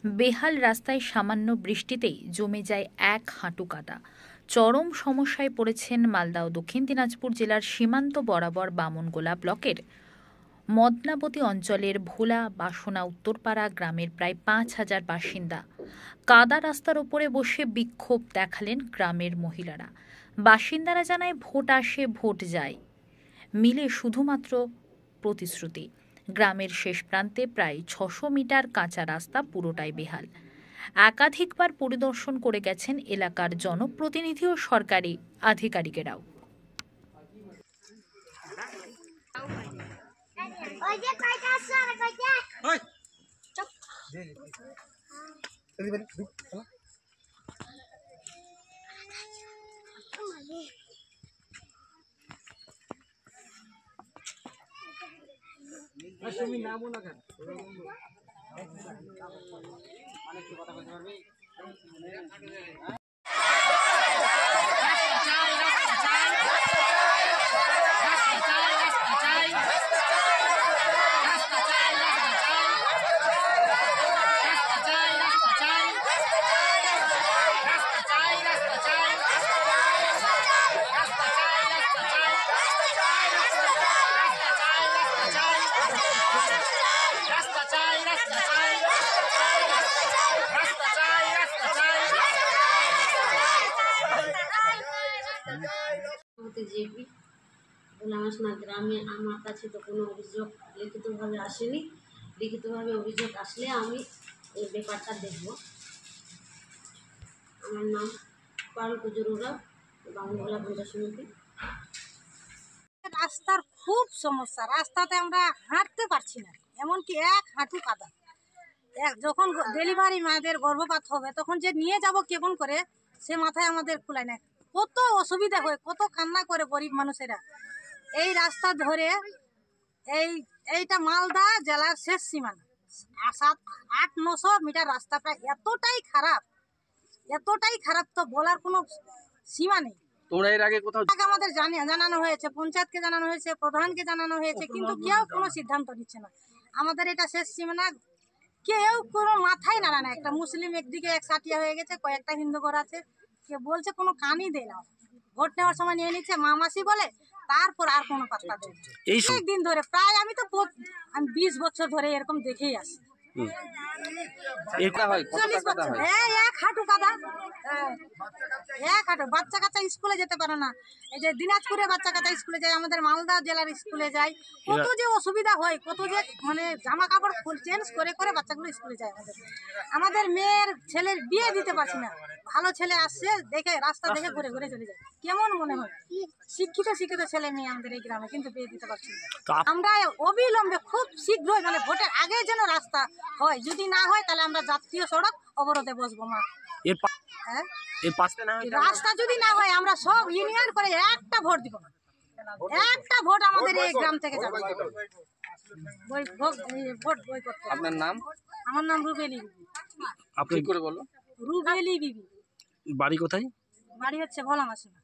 বেহাল রাস্তায় সামান্য বৃষ্টিতেই জমে যায় এক হাঁটু কাদা। চরম সমস্যায় পড়েছেন মালদা ও দক্ষিণ দিনাজপুর জেলার সীমান্ত বরাবর বামনগোলা ব্লকের মদনাবতী অঞ্চলের ভোলা বাসনা উত্তরপাড়া গ্রামের প্রায় 5,000 বাসিন্দা। কাদা রাস্তার ওপরে বসে বিক্ষোভ দেখালেন গ্রামের মহিলারা। বাসিন্দারা জানায়, ভোট আসে ভোট যায়, মিলে শুধুমাত্র প্রতিশ্রুতি। গ্রামের শেষ প্রান্তে প্রায় 600 মিটার কাঁচা রাস্তা পুরোটাই বেহাল। একাধিকবার পরিদর্শন করে গেছেন এলাকার জনপ্রতিনিধি ও সরকারি আধিকারিকেরাও। তুমি নামো না কেন মানে কি কথা বলতে পারবি? গ্রামে আমার কাছে তো কোনো অভিযোগ লিখিতভাবে আসেনি। লিখিতভাবে অভিযোগ আসলে আমি এই ব্যাপারটা দেখব। আমার নাম পারুল কুজুরুরা, বামনগোলা পঞ্চায়েত সমিতি। রাস্তার খুব সমস্যা, রাস্তাতে আমরা হাঁটতে পারছি না, এমনকি এক হাঁটু কাদা। যখন ডেলিভারি মায়েদের গর্ভপাত হবে তখন যে নিয়ে যাব কেমন করে, সে মাথায় আমাদের খুলায় না। কত অসুবিধা হয়, কত কান্না করে গরিব মানুষেরা। এই রাস্তা ধরে এইটা মালদা জেলার শেষ সীমানা, 700-800 মিটার রাস্তাটা এতটাই খারাপ তো বলার কোনো সীমা নেই। তোমরা এর আগে কোথাও আমাদের জানানো হয়েছে, পঞ্চায়েতকে জানানো হয়েছে, প্রধানকে জানানো হয়েছে, কিন্তু কেউ কোনো সিদ্ধান্ত নিচ্ছে না। আমাদের এটা শেষ সীমানা, কেউ কোনো মাথায় নাড়ায় না। একটা মুসলিম একদিকে এক সাটিয়া হয়ে গেছে, কয়েকটা হিন্দু ঘর আছে, কে বলছে কোনো কানই দেয় না। ভোট নেওয়ার সময় নিয়ে নিচ্ছে মামাসি বলে, তারপর আর কোনো পাত্তা দেয় না। এই দিন ধরে প্রায় আমি 20 বছর ধরে এরকম দেখেই আসি। এক হাঁটু কাদা, এক হাঁটু। বাচ্চা কাচ্চা স্কুলে যেতে পারে না। এই যে দিনাজপুরে বাচ্চা কাচ্চা স্কুলে যায়, আমাদের মালদা জেলার স্কুলে যায়, কত যে অসুবিধা হয়, কত যে মানে জামা কাপড় চেঞ্জ করে করে বাচ্চাগুলো স্কুলে যায়। আমাদের মেয়ের ছেলের বিয়ে দিতে পারছি না। ভালো ছেলে আসছে দেখে, রাস্তা দেখে ঘুরে ঘুরে চলে যায়। কেমন মনে হয় শিক্ষিত ছেলে মেয়ে আমাদের এই গ্রামে, কিন্তু বিয়ে দিতে পারছি না। আমরা অবিলম্বে খুব শীঘ্রই, মানে ভোটের আগে যেন রাস্তা হয়, যদি না হয় তাহলে আমরা জাতীয় সড়ক অবরোধে বসবো। মা রাস্তা যদি না হয় আমরা সব ইউনিয়ন করে একটা ভোট দিব, একটা ভোট আমাদের এই গ্রাম থেকে যাবে। আপনার নাম? আমার নাম রুবেলি বিবি। আপনি করে বলো। রুবেলি বিবি। বাড়ি কোথায়? বাড়ি হচ্ছে ভোলা মাসিমা।